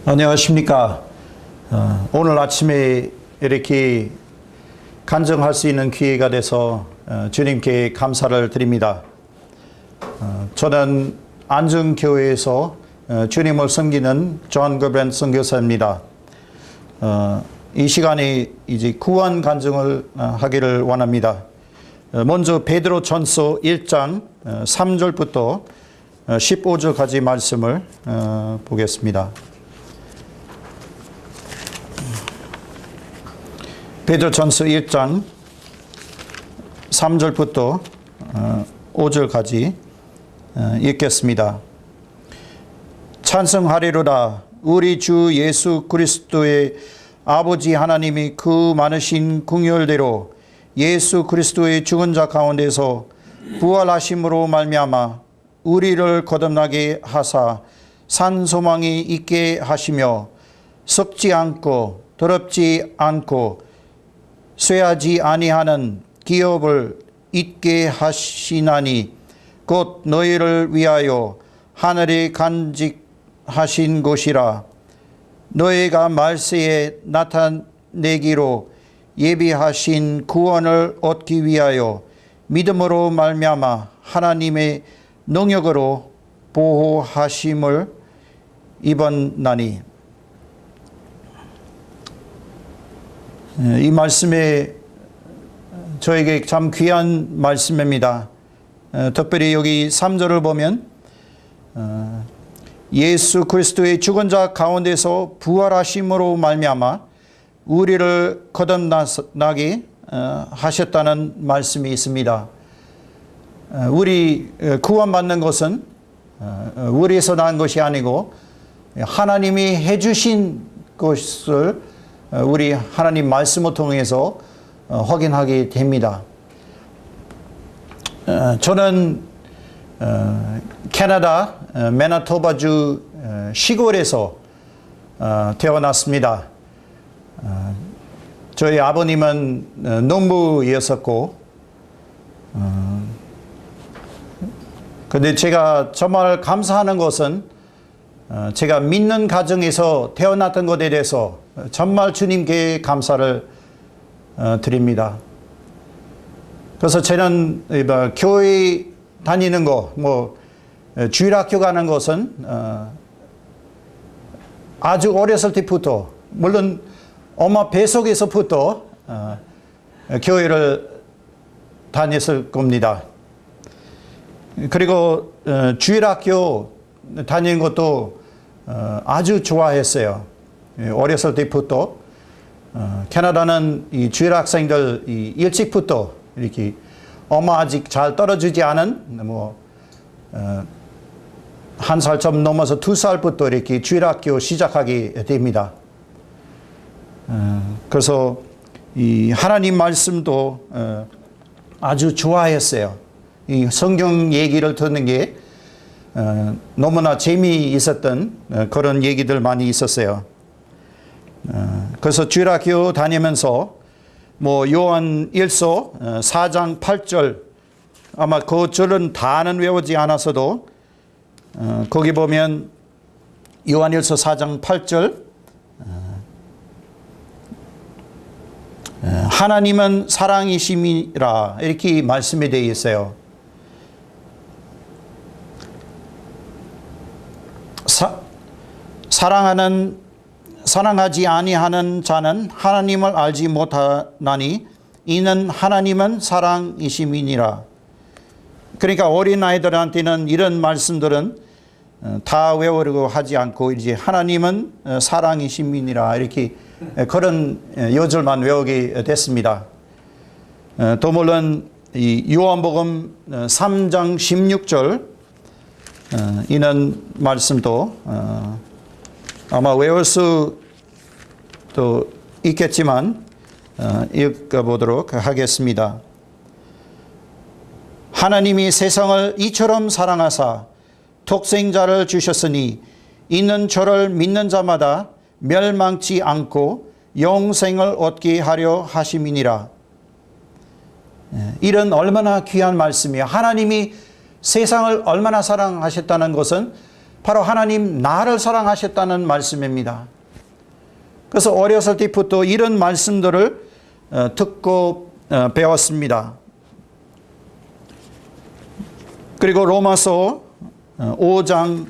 안녕하십니까. 오늘 아침에 이렇게 간증할 수 있는 기회가 돼서 주님께 감사를 드립니다. 저는 안중교회에서 주님을 섬기는 존 거브랜 선교사입니다. 이 시간에 이제 구원 간증을 하기를 원합니다. 먼저 베드로전서 1장 3절부터 15절까지 말씀을 보겠습니다. 베드로전서 1장 3절부터 5절까지 읽겠습니다. 찬송하리로다. 우리 주 예수 그리스도의 아버지 하나님이 그 많으신 긍휼대로 예수 그리스도의 죽은 자 가운데서 부활하심으로 말미암아 우리를 거듭나게 하사 산 소망이 있게 하시며 썩지 않고 더럽지 않고 쇠하지 아니하는 기업을 있게 하시나니 곧 너희를 위하여 하늘에 간직하신 것이라. 너희가 말세에 나타내기로 예비하신 구원을 얻기 위하여 믿음으로 말미암아 하나님의 능력으로 보호하심을 입었나니. 이 말씀에 저에게 참 귀한 말씀입니다. 특별히 여기 3절을 보면 예수 그리스도의 죽은 자 가운데서 부활하심으로 말미암아 우리를 거듭나게 하셨다는 말씀이 있습니다. 우리 구원받는 것은 우리에서 난 것이 아니고 하나님이 해주신 것을 우리 하나님 말씀을 통해서 확인하게 됩니다. 저는 캐나다 매니토바주 시골에서 태어났습니다. 저희 아버님은 농부였었고, 근데 제가 정말 감사하는 것은 제가 믿는 가정에서 태어났던 것에 대해서 정말 주님께 감사를 드립니다. 그래서 저는 교회 다니는 거, 주일학교 가는 것은 아주 어렸을 때부터, 물론 엄마 뱃속에서부터 교회를 다녔을 겁니다. 그리고 주일학교 다니는 것도 아주 좋아했어요. 어렸을 때부터. 캐나다는 이 주일학생들 일찍부터 이렇게 엄마 아직 잘 떨어지지 않은 한 살 좀 넘어서 2살부터 이렇게 주일학교 시작하게 됩니다. 그래서 이 하나님 말씀도 아주 좋아했어요. 이 성경 얘기를 듣는 게 너무나 재미있었던 그런 얘기들 많이 있었어요. 그래서 주일학교 다니면서 요한 1서 4장 8절 아마 그 절은 다는 외우지 않았어도 거기 보면 요한 1서 4장 8절 하나님은 사랑이심이라 이렇게 말씀이 되어 있어요. 사랑하지 아니하는 자는 하나님을 알지 못하나니 이는 하나님은 사랑이심이니라. 그러니까 어린아이들한테는 이런 말씀들은 다 외우려고 하지 않고 이제 하나님은 사랑이심이니라 이렇게 그런 요절만 외우게 됐습니다. 또 물론 이 요한복음 3장 16절 이는 말씀도 아마 외울 수도 있겠지만 읽어보도록 하겠습니다. 하나님이 세상을 이처럼 사랑하사 독생자를 주셨으니 이는 저를 믿는 자마다 멸망치 않고 영생을 얻게 하려 하심이니라. 이런 얼마나 귀한 말씀이에요. 하나님이 세상을 얼마나 사랑하셨다는 것은 바로 하나님 나를 사랑하셨다는 말씀입니다. 그래서 어렸을 때부터 이런 말씀들을 듣고 배웠습니다. 그리고 로마서 5장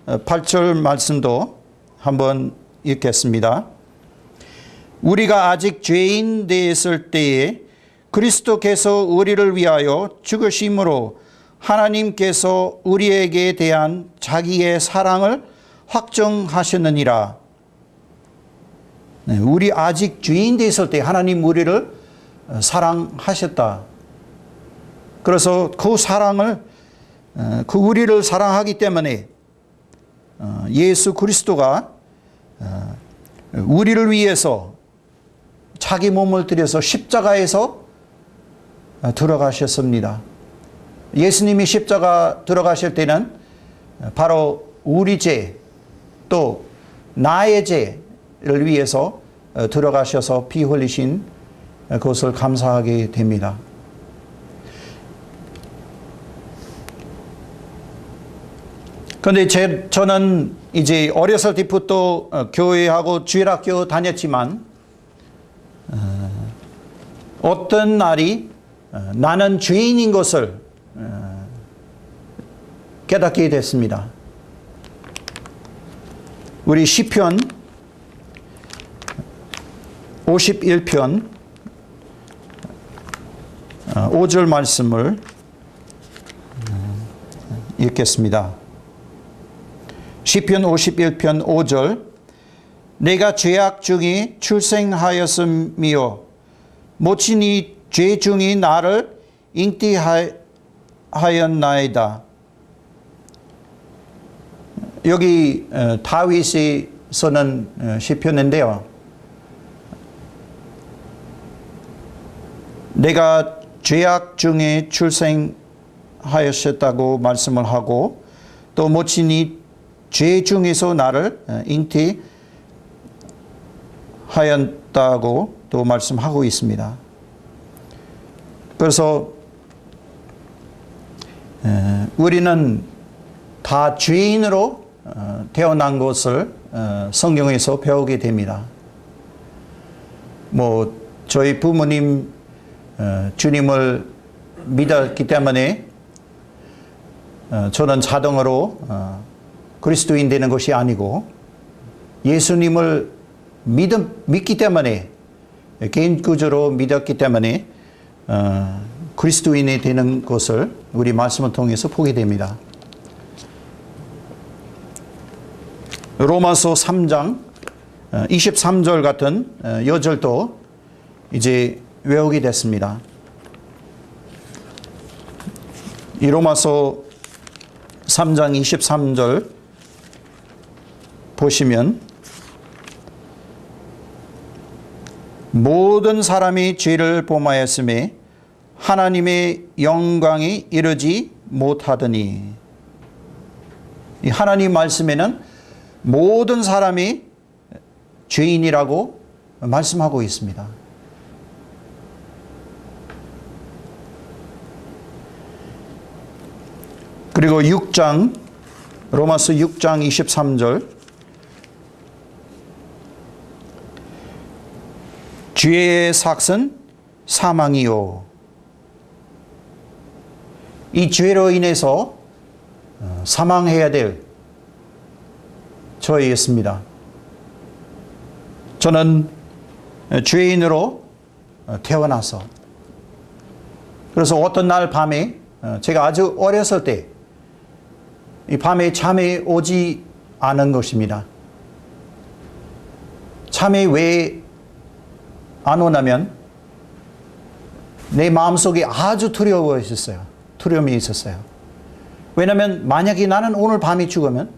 8절 말씀도 한번 읽겠습니다. 우리가 아직 죄인 되었을 때에 그리스도께서 우리를 위하여 죽으심으로 하나님께서 우리에게 대한 자기의 사랑을 확정하셨느니라. 우리 아직 죄인 되었을 때 하나님 우리를 사랑하셨다. 그래서 그 사랑을, 그 우리를 사랑하기 때문에 예수 그리스도가 우리를 위해서 자기 몸을 들여서 십자가에서 들어가셨습니다. 예수님이 십자가 들어가실 때는 바로 우리 죄, 또 나의 죄를 위해서 들어가셔서 피 흘리신 것을 감사하게 됩니다. 그런데 저는 이제 어렸을 때부터 교회하고 주일학교 다녔지만 어떤 날이 나는 죄인인 것을 깨닫게 됐습니다. 우리 시편 51편 5절 말씀을 읽겠습니다. 시편 51편 5절 내가 죄악 중에 출생하였으며 모친이 죄 중에 나를 잉태하였나이다. 여기 다윗이 쓰는 시편인데요. 내가 죄악 중에 출생하였다고 말씀을 하고 또 모친이 죄 중에서 나를 잉태하였다고 또 말씀하고 있습니다. 그래서 우리는 다 죄인으로 태어난 것을 성경에서 배우게 됩니다. 저희 부모님 주님을 믿었기 때문에 저는 자동으로 그리스도인 되는 것이 아니고 예수님을 믿기 때문에 개인 구조로 믿었기 때문에 그리스도인이 되는 것을 우리 말씀을 통해서 보게 됩니다. 로마서 3장 23절 같은 여절도 이제 외우게 됐습니다. 이 로마서 3장 23절 보시면 모든 사람이 죄를 범하였음에 하나님의 영광이 이르지 못하더니 이 하나님 말씀에는 모든 사람이 죄인이라고 말씀하고 있습니다. 그리고 로마서 6장 23절 죄의 삭은 사망이요. 이 죄로 인해서 사망해야 될 저희였습니다. 저는 죄인으로 태어나서 그래서 어떤 날 밤에 제가 아주 어렸을 때 이 밤에 잠이 오지 않은 것입니다. 잠이 왜 안 오냐면 내 마음속에 아주 두려움이 있었어요. 왜냐하면 만약에 나는 오늘 밤에 죽으면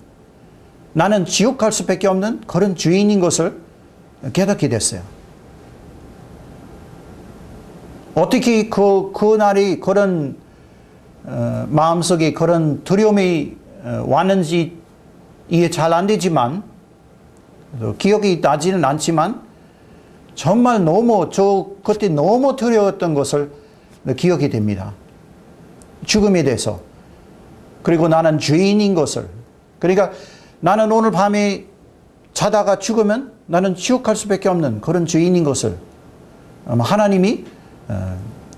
나는 지옥 갈 수밖에 없는 그런 죄인인 것을 깨닫게 됐어요. 어떻게 그 날이 그런 마음속에 그런 두려움이 왔는지 이해 잘 안 되지만 기억이 나지는 않지만 정말 그때 너무 두려웠던 것을 기억이 됩니다. 죽음에 대해서. 그리고 나는 죄인인 것을 그러니까 나는 오늘 밤에 자다가 죽으면 나는 지옥 갈 수밖에 없는 그런 죄인인 것을 하나님이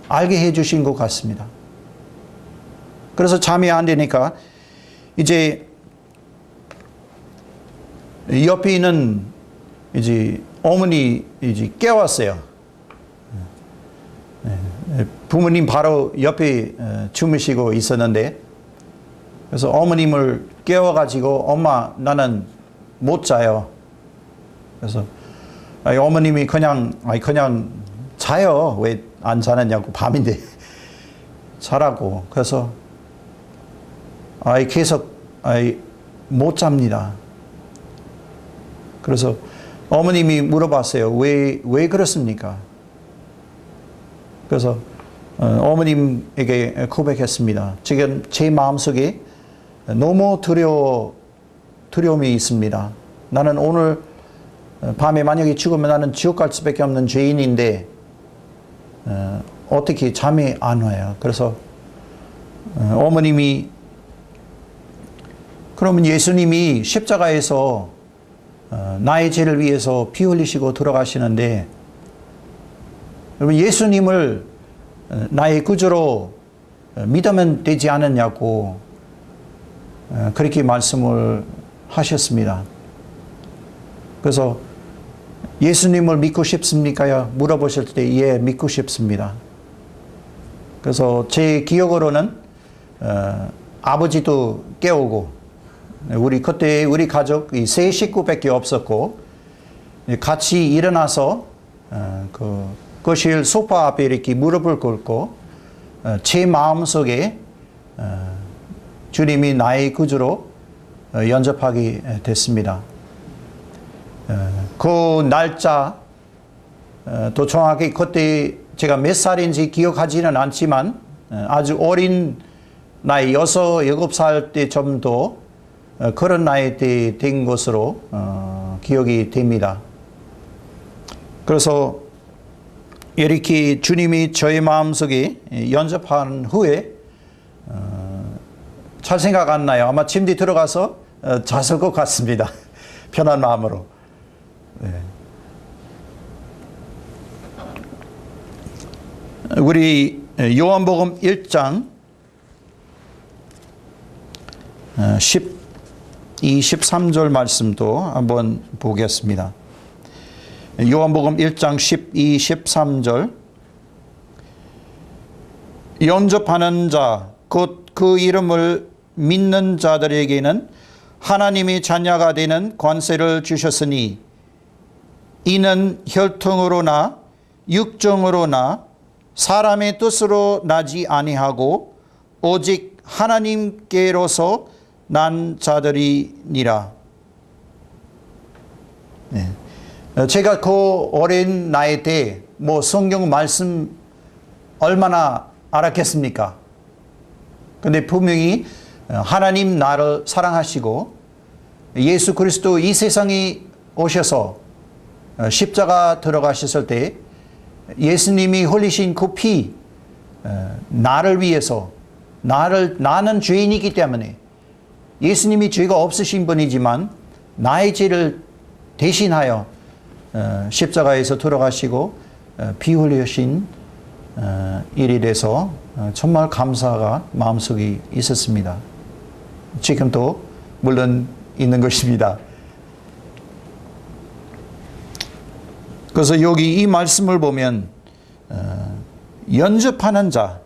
알게 해주신 것 같습니다. 그래서 잠이 안 되니까 이제 옆에 있는 이제 어머니 이제 깨웠어요. 부모님 바로 옆에 주무시고 있었는데, 그래서 어머님을 깨워가지고 엄마 나는 못 자요. 그래서 어머님이 그냥 자요. 왜 안 자느냐고, 밤인데 자라고. 그래서 계속 못 잡니다. 그래서 어머님이 물어봤어요. 왜 그렇습니까? 그래서 어머님에게 고백했습니다. 지금 제 마음속에 너무 두려움이 있습니다. 나는 오늘 밤에 만약에 죽으면 나는 지옥 갈 수밖에 없는 죄인인데 어떻게 잠이 안 와요. 그래서 어머님이 그러면 예수님이 십자가에서 나의 죄를 위해서 피 흘리시고 들어가시는데, 그러면 예수님을 나의 구주로 믿으면 되지 않느냐고 그렇게 말씀을 하셨습니다. 그래서 예수님을 믿고 싶습니까? 물어보실 때 예, 믿고 싶습니다. 그래서 제 기억으로는 아버지도 깨우고, 그때 우리 가족 세 식구밖에 없었고, 같이 일어나서 그 거실 소파 앞에 이렇게 무릎을 꿇고 제 마음속에 주님이 나의 구주로 영접하게 됐습니다. 그 날짜 또 정확히 그때 제가 몇 살인지 기억하지는 않지만 아주 어린 나이 6, 7살 때 정도 그런 나이 때 된 것으로 기억이 됩니다. 그래서 이렇게 주님이 저의 마음속에 영접한 후에 잘 생각 안 나요. 아마 침대 들어가서 잤을 것 같습니다. 편한 마음으로. 네. 우리 요한복음 1장 13절 말씀도 한번 보겠습니다. 요한복음 1장 12, 13절. 영접하는 자, 곧 그 이름을 믿는 자들에게는 하나님이 자녀가 되는 권세를 주셨으니 이는 혈통으로나 육정으로나 사람의 뜻으로 나지 아니하고 오직 하나님께로서 난 자들이니라. 네. 제가 그 어린 나이 때 성경 말씀 얼마나 알았겠습니까? 근데 분명히 하나님 나를 사랑하시고 예수 그리스도 이 세상에 오셔서 십자가 들어가셨을 때 예수님이 흘리신 그 피, 나를 위해서, 나는 죄인이기 때문에 예수님이 죄가 없으신 분이지만 나의 죄를 대신하여 십자가에서 돌아가시고 피 흘리신 일이 돼서 정말 감사가 마음속에 있었습니다. 지금도 물론 있는 것입니다. 그래서 여기 이 말씀을 보면 영접하는 자,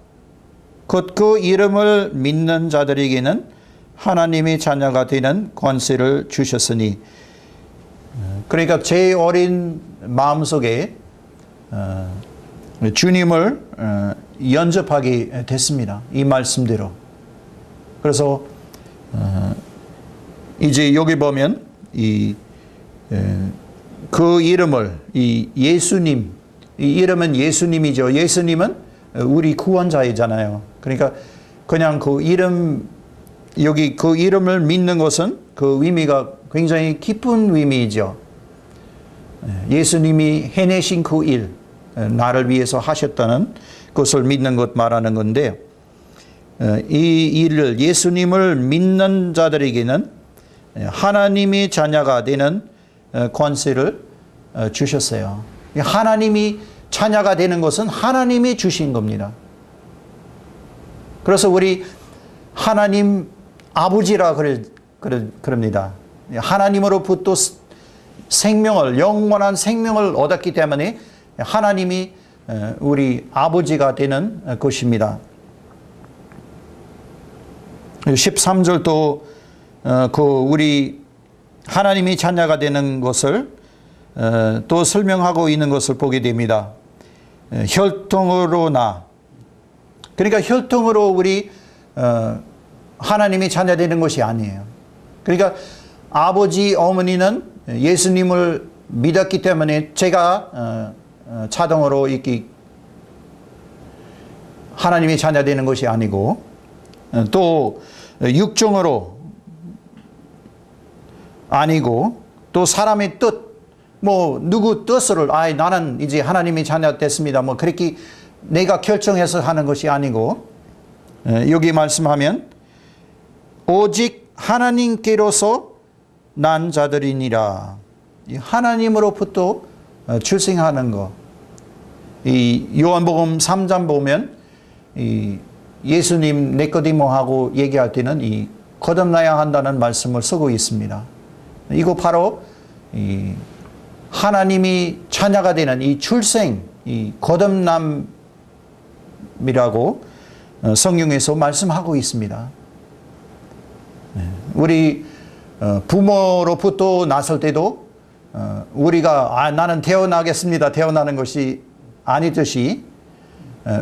곧 그 이름을 믿는 자들에게는 하나님의 자녀가 되는 권세를 주셨으니, 그러니까 제 어린 마음속에 주님을 영접하게 됐습니다. 이 말씀대로. 그래서 이제 여기 보면 그 이름을 예수님, 이 이름은 예수님이죠. 예수님은 우리 구원자이잖아요. 그러니까 그냥 그 이름, 여기 그 이름을 믿는 것은 그 의미가 굉장히 깊은 의미이죠. 예수님이 해내신 그 일, 나를 위해서 하셨다는 것을 믿는 것 말하는 건데, 이 일을 예수님을 믿는 자들에게는 하나님이 자녀가 되는 권세를 주셨어요. 하나님이 자녀가 되는 것은 하나님이 주신 겁니다. 그래서 우리 하나님 아버지라 그럽니다. 하나님으로부터 생명을, 영원한 생명을 얻었기 때문에 하나님이 우리 아버지가 되는 것입니다. 13절도 우리 하나님이 자녀가 되는 것을 또 설명하고 있는 것을 보게 됩니다. 혈통으로나, 그러니까 혈통으로 우리 하나님이 자녀 되는 것이 아니에요. 그러니까 아버지, 어머니는 예수님을 믿었기 때문에 제가 자동으로 이렇게 하나님이 자녀 되는 것이 아니고, 또 육정으로 아니고, 또 사람의 뜻, 누구 뜻을 나는 이제 하나님이 자녀 됐습니다, 그렇게 내가 결정해서 하는 것이 아니고, 여기 말씀하면 오직 하나님께로서 난 자들이니라. 하나님으로부터 출생하는 것. 이 요한복음 3장 보면 이 예수님 니고디모하고 얘기할 때는 이 거듭나야 한다는 말씀을 쓰고 있습니다. 이거 바로 이 하나님이 자녀가 되는 이 출생, 이 거듭남이라고 성경에서 말씀하고 있습니다. 우리 부모로부터 났을 때도 우리가 나는 태어나겠습니다, 태어나는 것이 아니듯이,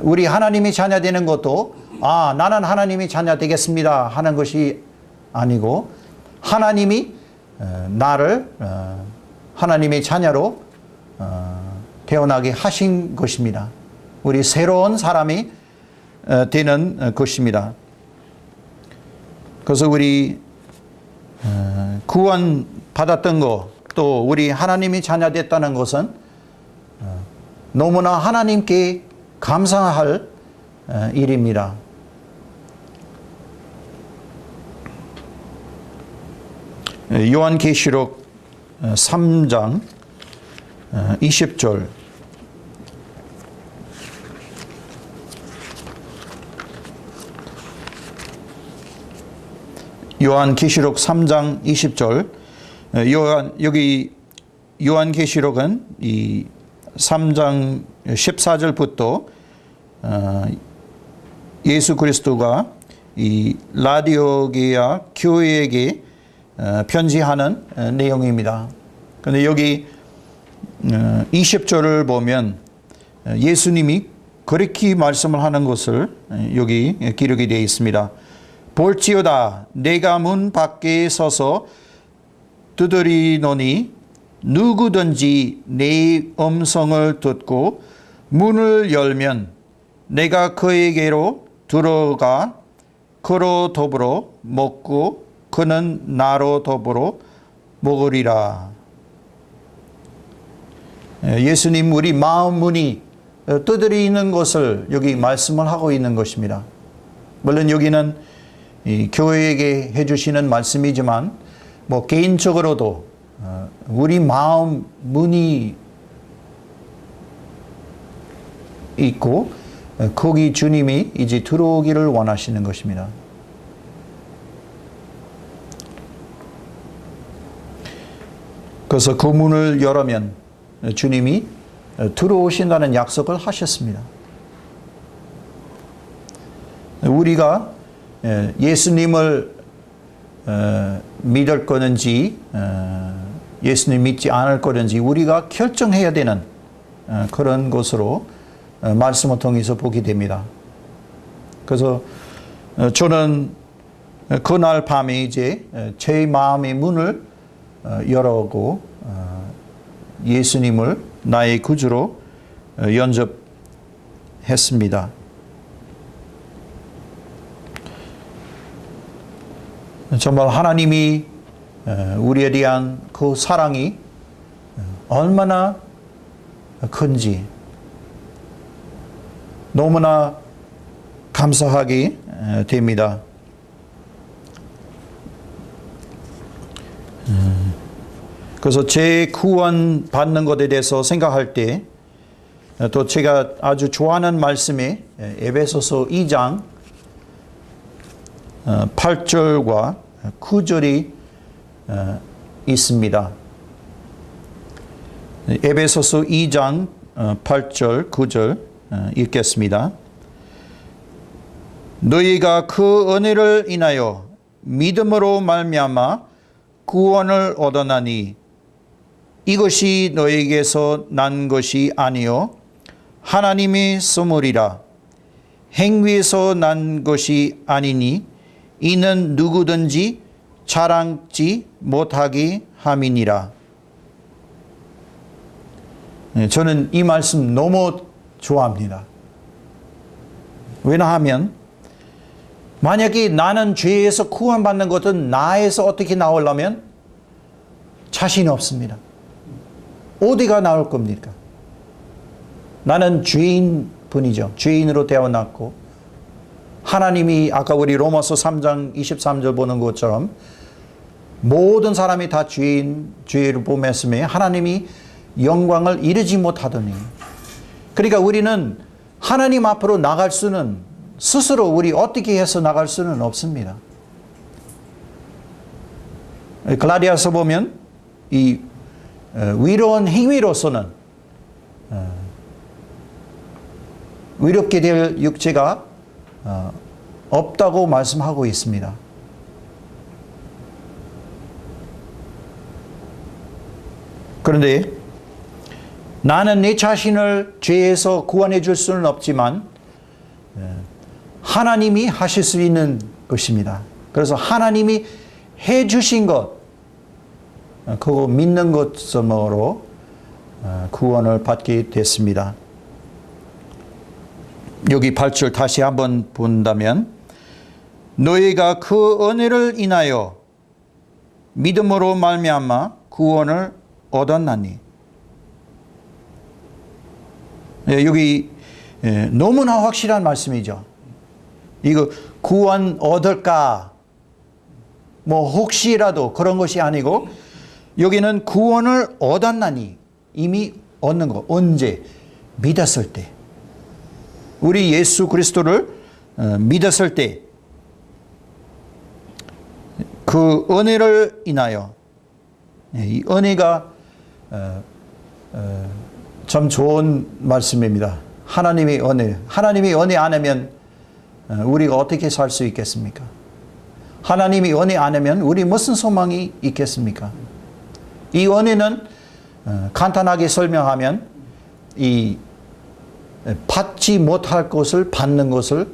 우리 하나님이 자녀 되는 것도 나는 하나님이 자녀 되겠습니다 하는 것이 아니고, 하나님이 나를 하나님의 자녀로 태어나게 하신 것입니다. 우리 새로운 사람이 되는 것입니다. 그래서 우리 구원 받았던 것, 또 우리 하나님이 자녀 됐다는 것은 너무나 하나님께 감사할 일입니다. 요한계시록 3장 20절. 요한계시록 3장 20절. 여기 요한계시록은 이 3장 14절부터 예수 그리스도가 이 라디오게아 교회에게 편지하는 내용입니다. 그런데 여기 20절을 보면 예수님이 그렇게 말씀을 하는 것을 여기 기록이 되어 있습니다. 볼지어다 내가 문 밖에 서서 두드리노니 누구든지 내 음성을 듣고 문을 열면 내가 그에게로 들어가 그로 더불어 먹고 그는 나로 더불어 먹으리라. 예수님 우리 마음 문이 두드리는 것을 여기 말씀을 하고 있는 것입니다. 물론 여기는 이 교회에게 해주시는 말씀이지만 개인적으로도 우리 마음 문이 있고 거기 주님이 이제 들어오기를 원하시는 것입니다. 그래서 그 문을 열으면 주님이 들어오신다는 약속을 하셨습니다. 우리가 예수님을 믿을 거는지 예수님 믿지 않을 거는지 우리가 결정해야 되는 그런 것으로 말씀을 통해서 보게 됩니다. 그래서 저는 그날 밤에 이제 제 마음의 문을 열어오고 예수님을 나의 구주로 영접했습니다. 정말 하나님이 우리에 대한 그 사랑이 얼마나 큰지 너무나 감사하게 됩니다. 그래서 제 구원 받는 것에 대해서 생각할 때 또 제가 아주 좋아하는 말씀이 에베소서 2장 8절과 9절이 있습니다. 에베소서 2장 8절 9절 읽겠습니다. 너희가 그 은혜를 인하여 믿음으로 말미암아 구원을 얻었나니 이것이 너희에게서 난 것이 아니요 하나님의 선물이라. 행위에서 난 것이 아니니 이는 누구든지 자랑지 못하게 함이니라. 저는 이 말씀 너무 좋아합니다. 왜냐하면 만약에 나는 죄에서 구원받는 것은 나에서 어떻게 나오려면 자신이 없습니다. 어디가 나올 겁니까? 나는 죄인뿐이죠. 죄인으로 태어났고 하나님이 아까 우리 로마서 3장 23절 보는 것처럼 모든 사람이 다 죄를 범했으며 하나님이 영광을 이루지 못하더니, 그러니까 우리는 하나님 앞으로 나갈 수는 스스로 우리 어떻게 해서 나갈 수는 없습니다. 갈라디아서 보면 이 위로운 행위로서는 위롭게 될 육체가 없다고 말씀하고 있습니다. 그런데 나는 내 자신을 죄에서 구원해 줄 수는 없지만 하나님이 하실 수 있는 것입니다. 그래서 하나님이 해 주신 것, 그거 믿는 것으로 구원을 받게 됐습니다. 여기 8절 다시 한번 본다면 너희가 그 은혜를 인하여 믿음으로 말미암아 구원을 얻었나니. 여기 너무나 확실한 말씀이죠. 이거 구원 얻을까? 뭐 혹시라도 그런 것이 아니고 여기는 구원을 얻었나니, 이미 얻는 거. 언제? 믿었을 때. 우리 예수 그리스도를 믿었을 때 그 은혜를 인하여, 이 은혜가 참 좋은 말씀입니다. 하나님의 은혜. 하나님이 은혜 안 하면 우리가 어떻게 살 수 있겠습니까? 하나님이 은혜 안 하면 우리 무슨 소망이 있겠습니까? 이 은혜는 간단하게 설명하면 이 받지 못할 것을 받는 것을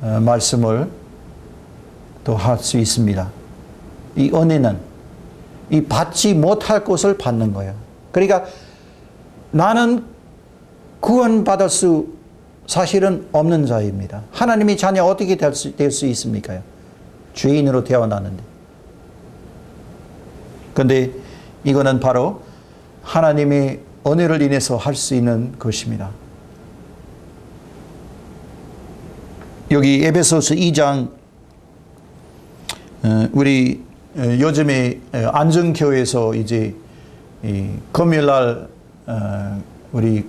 말씀을 또 할 수 있습니다. 이 은혜는 이 받지 못할 것을 받는 거예요. 그러니까 나는 구원받을 수 사실은 없는 자입니다. 하나님의 자녀 어떻게 될 수 있습니까? 죄인으로 태어나는데. 그런데 이거는 바로 하나님의 은혜를 인해서 할 수 있는 것입니다. 여기 에베소서 2장 우리 요즘에 안정교회에서 이제 금요일날 우리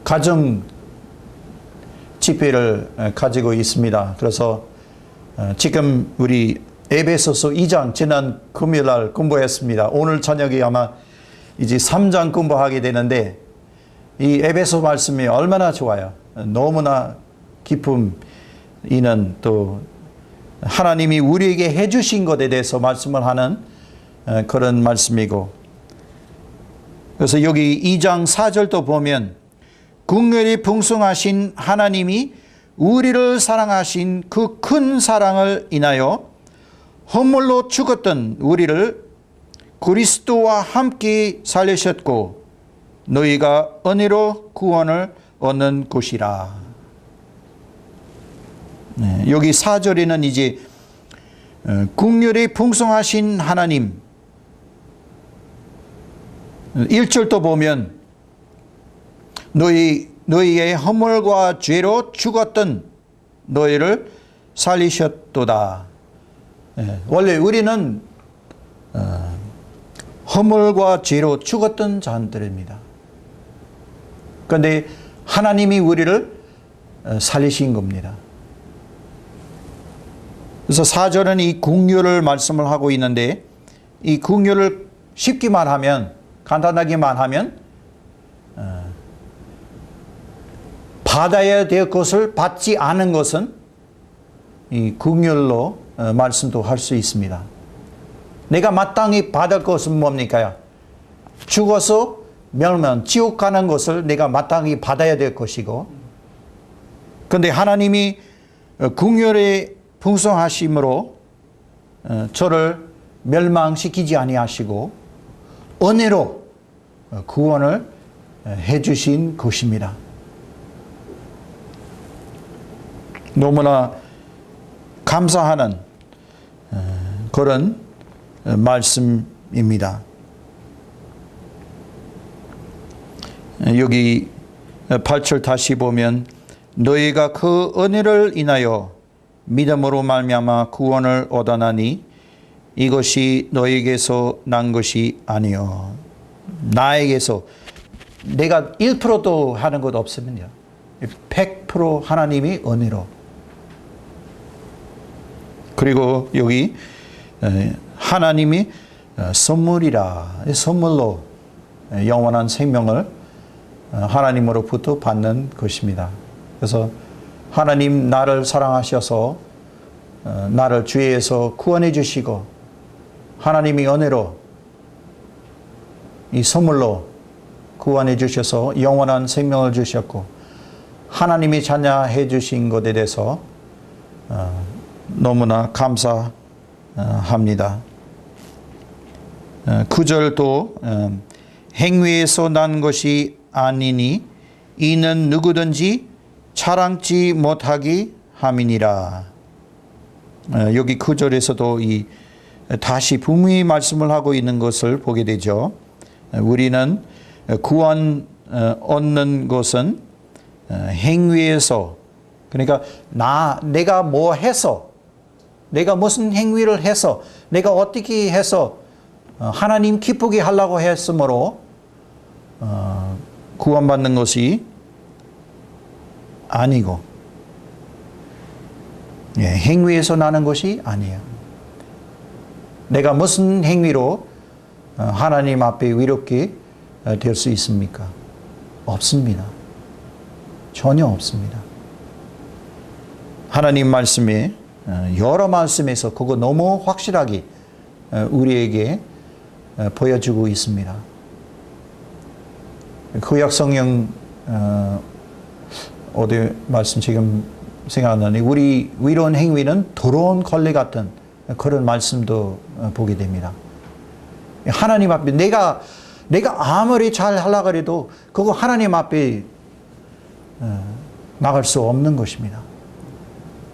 가정 집회를 가지고 있습니다. 그래서 지금 우리 에베소서 2장 지난 금요일날 공부했습니다. 오늘 저녁에 아마 이제 3장 공부하게 되는데 이 에베소 말씀이 얼마나 좋아요. 너무나 기쁨 있는, 또 하나님이 우리에게 해주신 것에 대해서 말씀을 하는 그런 말씀이고, 그래서 여기 2장 4절도 보면 긍휼이 풍성하신 하나님이 우리를 사랑하신 그 큰 사랑을 인하여 허물로 죽었던 우리를 그리스도와 함께 살리셨고 너희가 은혜로 구원을 얻는 것이라. 네, 여기 4절에는 이제 긍휼이 풍성하신 하나님, 1절도 보면 너희의 허물과 죄로 죽었던 너희를 살리셨도다. 원래 우리는 허물과 죄로 죽었던 자들입니다. 그런데 하나님이 우리를 살리신 겁니다. 그래서 4절은 이 긍휼을 말씀을 하고 있는데, 이 긍휼을 쉽게 말하면, 간단하게 말하면 받아야 될 것을 받지 않은 것은 이 긍휼로 말씀도 할 수 있습니다. 내가 마땅히 받을 것은 뭡니까? 죽어서 멸면 지옥 가는 것을 내가 마땅히 받아야 될 것이고, 그런데 하나님이 긍휼의 풍성하심으로 저를 멸망시키지 아니하시고 은혜로 구원을 해주신 것입니다. 너무나 감사하는 그런 말씀입니다. 여기 8절 다시 보면 너희가 그 은혜를 인하여 믿음으로 말미암아 구원을 얻어나니 이것이 너에게서 난 것이 아니요 나에게서, 내가 1%도 하는 것 없습니다. 100% 하나님이 은혜로. 그리고 여기 하나님이 선물이라, 선물로 영원한 생명을 하나님으로부터 받는 것입니다. 그래서 하나님 나를 사랑하셔서 나를 죄에서 구원해 주시고, 하나님이 은혜로 이 선물로 구원해 주셔서 영원한 생명을 주셨고, 하나님이 자녀해 주신 것에 대해서 너무나 감사합니다. 9절도 행위에서 난 것이 아니니 이는 누구든지 자랑치 못하기 함이니라. 여기 9절에서도 이 다시 분명히 말씀을 하고 있는 것을 보게 되죠. 우리는 구원 얻는 것은 행위에서, 그러니까 내가 뭐 해서, 내가 무슨 행위를 해서, 내가 어떻게 해서 하나님 기쁘게 하려고 했으므로 구원받는 것이 아니고, 행위에서 나는 것이 아니에요. 내가 무슨 행위로 하나님 앞에 위롭게 될 수 있습니까? 없습니다. 전혀 없습니다. 하나님 말씀에, 여러 말씀에서 그거 너무 확실하게 우리에게 보여주고 있습니다. 구약 성경 어디 말씀 지금 생각 안 나네. 우리 위로운 행위는 더러운 걸레 같은 그런 말씀도 보게 됩니다. 하나님 앞에 내가 아무리 잘 하려고 해도 그거 하나님 앞에 나갈 수 없는 것입니다.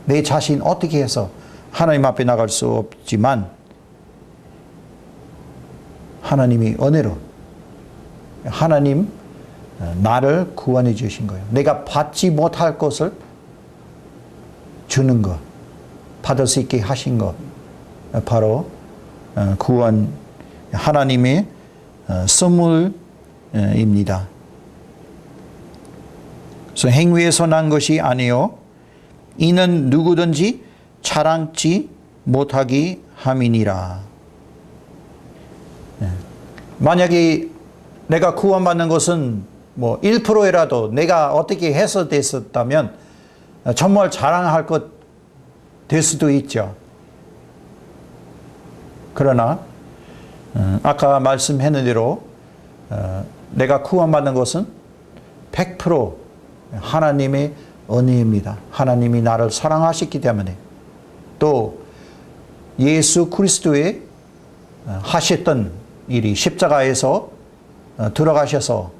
내 자신 어떻게 해서 하나님 앞에 나갈 수 없지만 하나님이 은혜로 하나님 나를 구원해 주신 거예요. 내가 받지 못할 것을 주는 것, 받을 수 있게 하신 것, 바로 구원, 하나님의 선물입니다. 그래서 행위에서 난 것이 아니요 이는 누구든지 자랑치 못하기 함이니라. 만약에 내가 구원받는 것은 뭐 1%라도 내가 어떻게 해서 됐었다면 정말 자랑할 것 될 수도 있죠. 그러나 아까 말씀했는 대로 내가 구원받는 것은 100% 하나님의 은혜입니다. 하나님이 나를 사랑하셨기 때문에, 또 예수 그리스도의 하셨던 일이 십자가에서 들어가셔서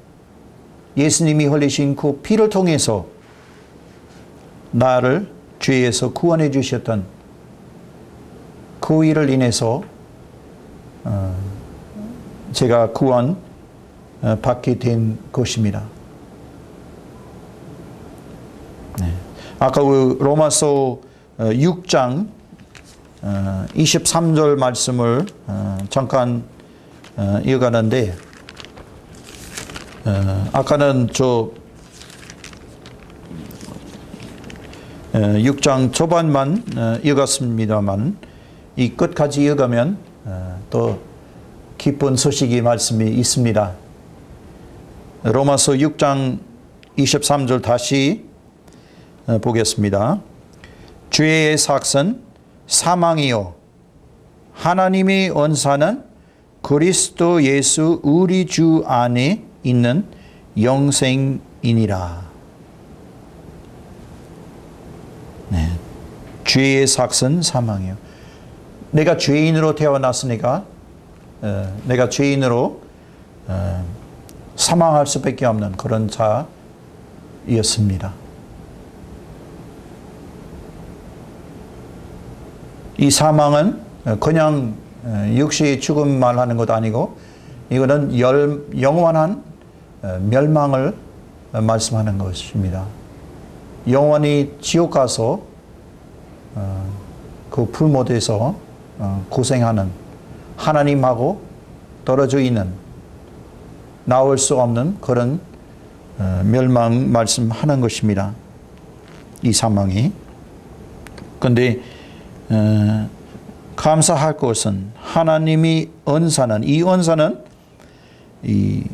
예수님이 흘리신 그 피를 통해서 나를 죄에서 구원해 주셨던 그 일을 인해서 제가 구원 받게 된 것입니다. 네. 아까 로마서 6장 23절 말씀을 잠깐 이어가는데 아까는 6장 초반만 읽었습니다만 이 끝까지 읽으면 또 기쁜 소식이 말씀이 있습니다. 로마서 6장 23절 다시 보겠습니다. 죄의 삭은 사망이요 하나님의 언사는 그리스도 예수 우리 주 안에 있는 영생이니라. 네. 죄의 삭은 사망이요. 내가 죄인으로 태어났으니까 내가 죄인으로 사망할 수밖에 없는 그런 자였습니다. 이 사망은 그냥 육신의 죽음 말하는 것도 아니고 이거는 영원한 멸망을 말씀하는 것입니다. 영원히 지옥 가서 그 풀못에서 고생하는 하나님하고 떨어져 있는 나올 수 없는 그런 멸망 말씀하는 것입니다. 이 사망이. 그런데 감사할 것은 하나님이 은사는 이 은사는 이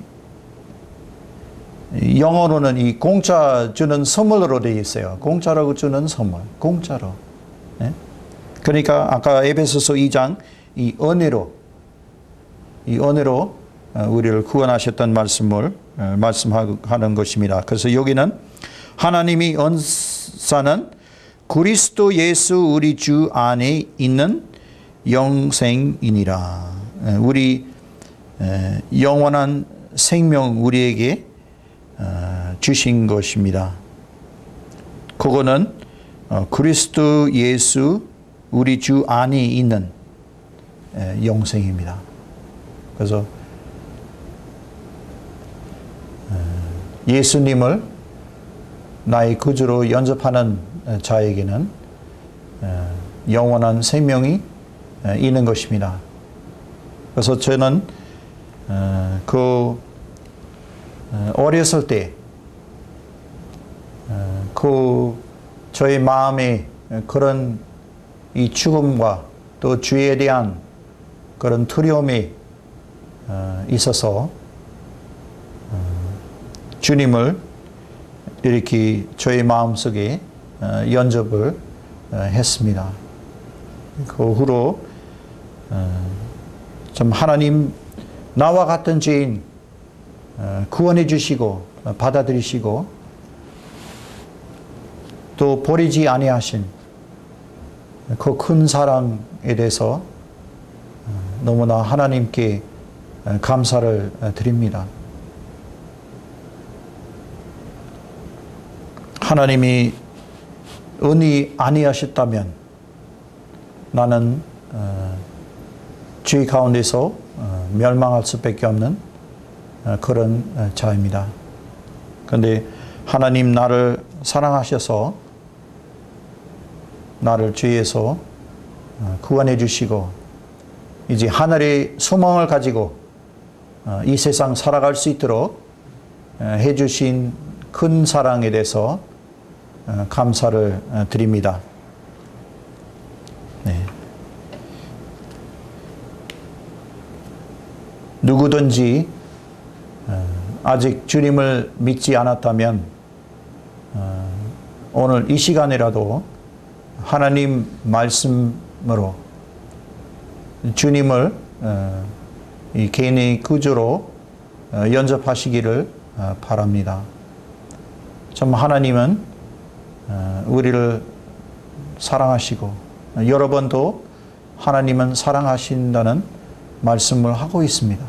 영어로는 이 공짜 주는 선물로 되어 있어요. 공짜로 주는 선물. 공짜로. 네? 그러니까 아까 에베소서 2장 이 은혜로 우리를 구원하셨던 말씀을 말씀하는 것입니다. 그래서 여기는 하나님이 은사는 그리스도 예수 우리 주 안에 있는 영생이니라. 우리 영원한 생명 우리에게 주신 것입니다. 그거는 그리스도 예수 우리 주 안에 있는 영생입니다. 그래서 예수님을 나의 구주로 영접하는 자에게는 영원한 생명이 있는 것입니다. 그래서 저는 어렸을 때 저의 마음에 그런 이 죽음과 또 죄에 대한 그런 두려움이 있어서 주님을 이렇게 저의 마음속에 영접을 했습니다. 그 후로 좀 하나님 나와 같은 죄인 구원해 주시고 받아들이시고 또 버리지 아니하신 그 큰 사랑에 대해서 너무나 하나님께 감사를 드립니다. 하나님이 은혜 아니하셨다면 나는 죄 가운데서 멸망할 수밖에 없는 그런 자입니다. 그런데 하나님 나를 사랑하셔서 나를 죄에서 구원해 주시고 이제 하늘의 소망을 가지고 이 세상 살아갈 수 있도록 해 주신 큰 사랑에 대해서 감사를 드립니다. 네. 누구든지 아직 주님을 믿지 않았다면 오늘 이 시간이라도 하나님 말씀으로 주님을 이 개인의 구주로 영접하시기를 바랍니다. 참 하나님은 우리를 사랑하시고 여러 번도 하나님은 사랑하신다는 말씀을 하고 있습니다.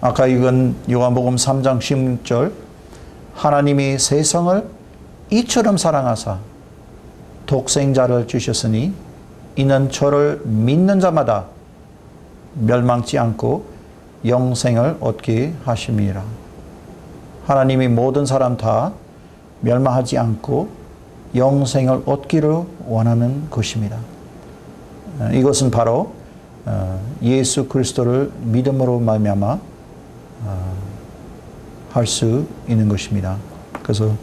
아까 읽은 요한복음 3장 16절 하나님이 세상을 이처럼 사랑하사 독생자를 주셨으니 이는 저를 믿는 자마다 멸망치 않고 영생을 얻게 하심이라. 하나님이 모든 사람 다 멸망하지 않고 영생을 얻기를 원하는 것입니다. 이것은 바로 예수 그리스도를 믿음으로 말미암아 할 수 있는 것입니다. 그래서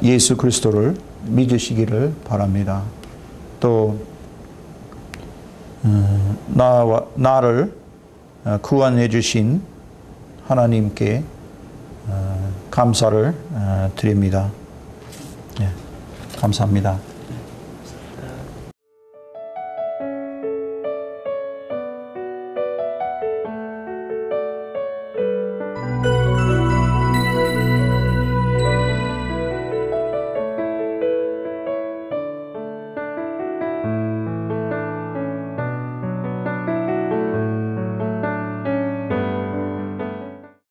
예수 그리스도를 믿으시기를 바랍니다. 또 나를 구원해 주신 하나님께 감사를 드립니다. 예, 감사합니다.